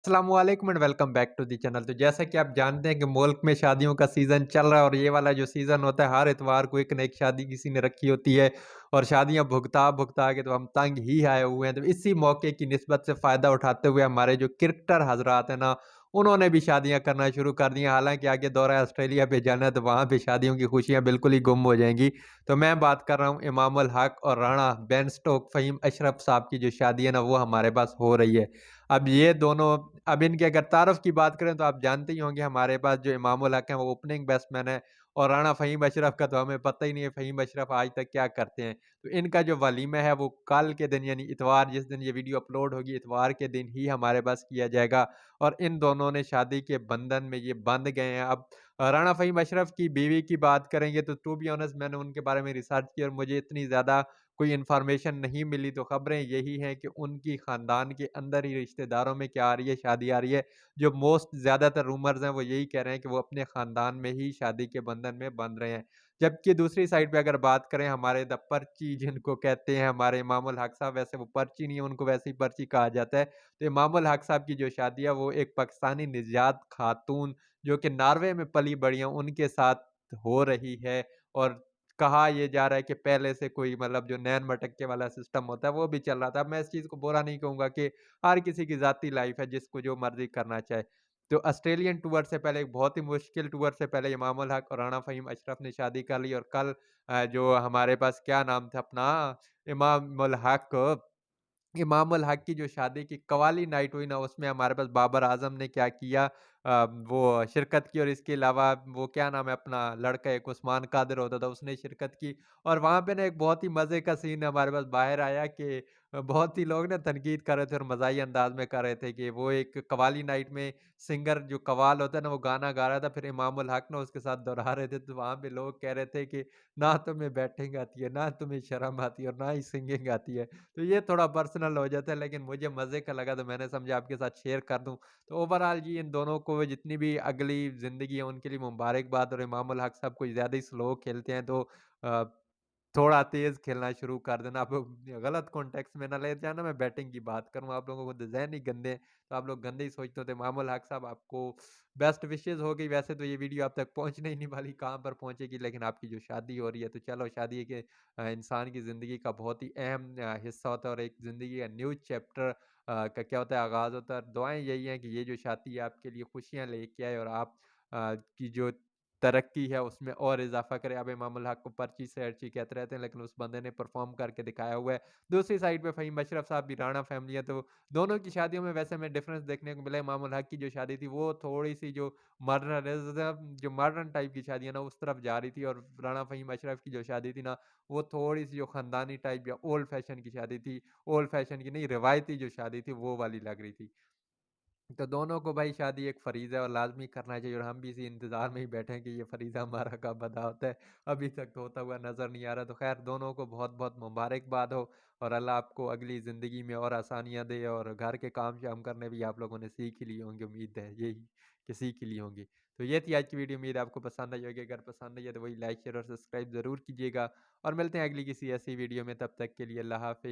अस्सलामुअलैकुम and welcome back to the channel. तो जैसा कि आप जानते हैं कि मुल्क में शादियों का सीज़न चल रहा है और ये वाला जो सीज़न होता है हर इतवार को एक न एक शादी किसी ने रखी होती है और शादियां भुगता के तो हम तंग ही आए हुए हैं। तो इसी मौके की निस्बत से फ़ायदा उठाते हुए हमारे जो क्रिकेटर हजरात हैं ना, उन्होंने भी शादियां करना शुरू कर दी हैं। हालांकि आगे दौरा ऑस्ट्रेलिया पे जाना है तो वहाँ पे शादियों की खुशियां बिल्कुल ही गुम हो जाएंगी। तो मैं बात कर रहा हूँ इमाम उल हक और राणा बेन स्टोक फ़हीम अशरफ साहब की जो शादी है ना, वो हमारे पास हो रही है। अब ये दोनों, अब इनकी अगर तारुफ़ की बात करें तो आप जानते ही होंगे हमारे पास जो इमामुल हक हैं वो ओपनिंग बैट्समैन है और राणा फ़हीम अशरफ का तो हमें पता ही नहीं है फ़हीम अशरफ आज तक क्या करते हैं। तो इनका जो वलीमा है वो कल के दिन यानी इतवार, जिस दिन ये वीडियो अपलोड होगी इतवार के दिन ही हमारे पास किया जाएगा और इन दोनों ने शादी के बंधन में ये बंध गए हैं। अब राणा फ़हीम अशरफ की बीवी की बात करेंगे तो टू बी ऑनेस्ट मैंने उनके बारे में रिसर्च की और मुझे इतनी ज़्यादा कोई इन्फॉर्मेशन नहीं मिली। तो खबरें यही हैं कि उनकी ख़ानदान के अंदर ही रिश्तेदारों में क्या आ रही है, शादी आ रही है। जो मोस्ट ज़्यादातर रूमर्स हैं वो यही कह रहे हैं कि वो अपने ख़ानदान में ही शादी के बंधन में बंध रहे हैं। जबकि दूसरी साइड पे अगर बात करें हमारे द पर्ची जिनको कहते हैं हमारे इमामुल हक साहब, वैसे वो पर्ची नहीं है, उनको वैसे ही पर्ची कहा जाता है। तो इमामुल हक साहब की जो शादी है वो एक पाकिस्तानी निजात खातून जो कि नॉर्वे में पली-बड़ी हैं उनके साथ हो रही है और कहा ये जा रहा है कि पहले से कोई मतलब जो नैन मटक्के वाला सिस्टम होता है वो भी चल रहा था। अब मैं इस चीज़ को बुरा नहीं कहूँगा कि हर किसी की ज़ाती लाइफ़ है जिसको जो मर्ज़ी करना चाहे। तो ऑस्ट्रेलियन टूर से पहले एक बहुत ही मुश्किल टूर से पहले इमाम उल हक और राणा फ़हीम अशरफ ने शादी कर ली और कल जो हमारे पास क्या नाम था अपना इमाम उल हक इमाम उल हक की जो शादी की कव्वाली नाइट हुई ना, उसमें हमारे पास बाबर आज़म ने क्या किया, वो शिरकत की और इसके अलावा वो क्या नाम है अपना लड़का एक उस्मान कादिर होता था, उसने शिरकत की और वहाँ पे ना एक बहुत ही मज़े का सीन हमारे पास बाहर आया कि बहुत ही लोग ना तनकीद कर रहे थे और मज़ाही अंदाज़ में कर रहे थे कि वो एक कव्वाली नाइट में सिंगर जो कव्वाल होता है ना, वो गाना गा रहा था, फिर इमाम उल हक ना उसके साथ दोहरा रहे थे, तो वहाँ पे लोग कह रहे थे कि ना तुम्हें बैटिंग आती है, ना तुम्हें शर्म आती है और ना ही सिंगिंग आती है। तो ये थोड़ा पर्सनल हो जाता है लेकिन मुझे मज़े का लगा तो मैंने समझा आपके साथ शेयर कर दूँ। तो ओवरऑल जी इन दोनों को जितनी भी अगली ज़िंदगी है उनके लिए मुबारकबाद और इमाम उल हक साहब कोई ज़्यादा ही स्लो खेलते हैं तो अ, थोड़ा तेज़ खेलना शुरू कर देना। आप लोग गलत कॉन्टेक्स्ट में ना ले जाना, मैं बैटिंग की बात करूँ, आप लोगों को तो ज़हन ही गंदे हैं, तो आप लोग गंदे ही सोचते होते हैं। इमाम उल हक साहब आपको बेस्ट विशेज़ हो गई, वैसे तो ये वीडियो आप तक पहुँचने ही नहीं वाली, कहाँ पर पहुँचेगी, लेकिन आपकी जो शादी हो रही है तो चलो शादी के इंसान की ज़िंदगी का बहुत ही अहम हिस्सा होता है और एक ज़िंदगी का न्यू चैप्टर का क्या होता है आगाज़ होता है। दुआएँ यही हैं कि ये जो शादी है आपके लिए खुशियाँ लेके आए और आप की जो तरक्की है उसमें और इज़ाफ़ा करे। अब इमाम उल हक को पर्ची से अर्ची कहते रहते हैं लेकिन उस बंदे ने परफ़ॉर्म करके दिखाया हुआ है। दूसरी साइड पे फ़हीम अशरफ साहब भी राणा फ़ैमिली है तो दोनों की शादियों में वैसे हमें डिफ़रेंस देखने को मिला। इमाम उल हक की जो शादी थी वो थोड़ी-सी जो मॉडर्निज़्म जो मॉडर्न टाइप की शादी है ना उस तरफ जा रही थी और राणा फ़हीम अशरफ की जो शादी थी ना वो थोड़ी-सी जो ख़ानदानी टाइप या ओल्ड फ़ैशन की शादी थी। ओल्ड फ़ैशन की नहीं, रिवायती जो शादी थी वो वाली लग रही थी। तो दोनों को भाई शादी एक फ़रीज़ा है और लाज़मी करना चाहिए और हम भी इसी इंतज़ार में ही बैठे हैं कि ये फ़रीज़ा हमारा कब अदा होता है। अभी तक तो होता हुआ नज़र नहीं आ रहा। तो ख़ैर दोनों को बहुत-बहुत मुबारकबाद हो और अल्लाह आपको अगली ज़िंदगी में और आसानियाँ दे और घर के काम-शाम करने भी आप लोगों ने सीख ही लिए होंगे, उम्मीद है यही कि सीख ही ली होंगी। तो ये थी आज की वीडियो, उम्मीद है आपको पसंद आई होगी। अगर पसंद आई है तो वही लाइक, शेयर और सब्सक्राइब ज़रूर कीजिएगा और मिलते हैं अगली किसी ऐसी वीडियो में, तब तक के लिए अल्लाह हाफ़िज़।